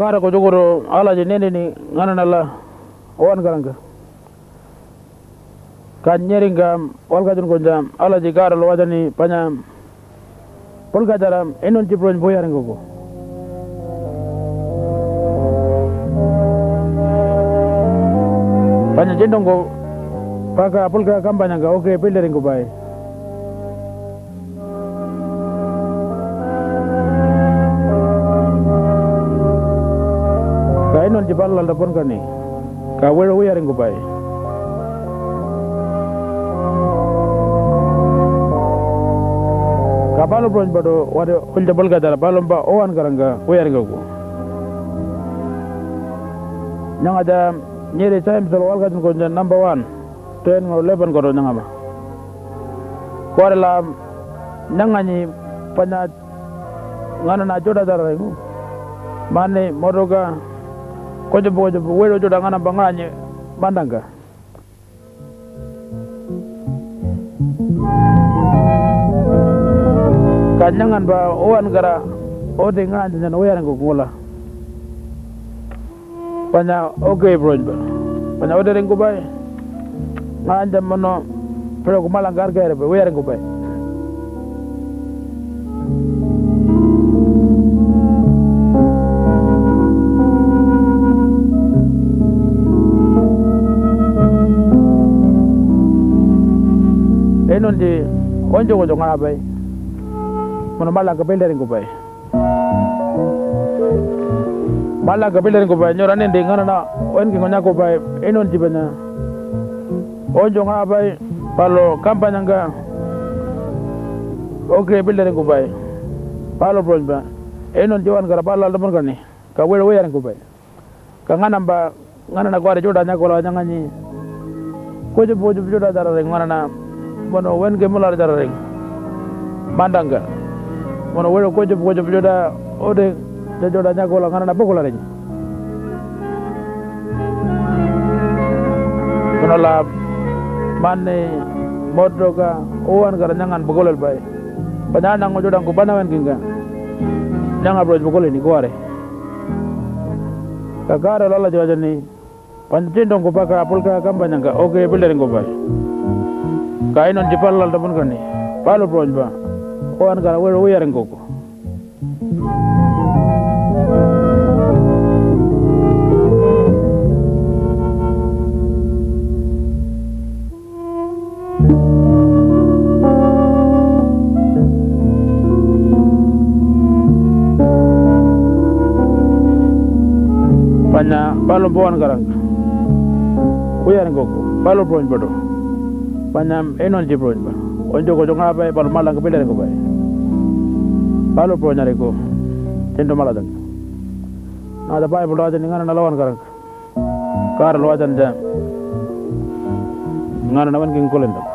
kakara ko jogoro ala je nene ni ngananala owan garanga kan nyeringa walga jun ko jam ala je gara lo wadani panya polga daram enon jibron boyarengo ko panya jendongo paka polga kampanya ga oke peleringo bai non jibal la pon kani ka wero yaring ko bay ka balu bron bado wade hulde bolga dara balom ba owan garanga yaring ko nyanga da nyere time so walga ko number 1 ten ngo 11 ko nyanga ma ko la nyanga ni pana ngana na joda dara ngu mane modoga kojo wero joda ngana banganye bandanga kanyangan ba owan gara ode nganje nan oyarango gola panya okay bro panya ode rengo bay nganja mono pero ko malangar gere be oyarango bay enon di onjo ko ngana bay mono mala ga belerin ko bay mala ga belerin ko bay nyora nende ngana na on ki ngonya ko bay enon di bana onjo ngana bay palo kampanya nga okay belerin ko bay palo bronba enon di wan gara palo lamon gani ka wero yarin ko bay ka ngana ba ngana na gore joda nya ko la nyangani ko je bojo joda dara ngana na mono wen ke mular dara rek mandanga mono wero ko joda ode de joda nyago la ngana bokola rek mono la manne modoga owan gara nyangan bogolal bay banana ngo joda ko banawen kinga nyanga bro bogole ni gore kagara lala joja ni panjendo ko baka apulka kambanya nga oke bildering ko bay kay non di palal da bon gani palo broj ba owan gara wero yaring ko panya palo bowan gara yaring ko palo broj bodo panyam enon di broj ba onjo ko jonga bay par malang ko ko bay palo pro nyare ko tendo maladan na da bay bodo ajan ngana lawan garang kar lo ajan jam ngana nawan king kolenda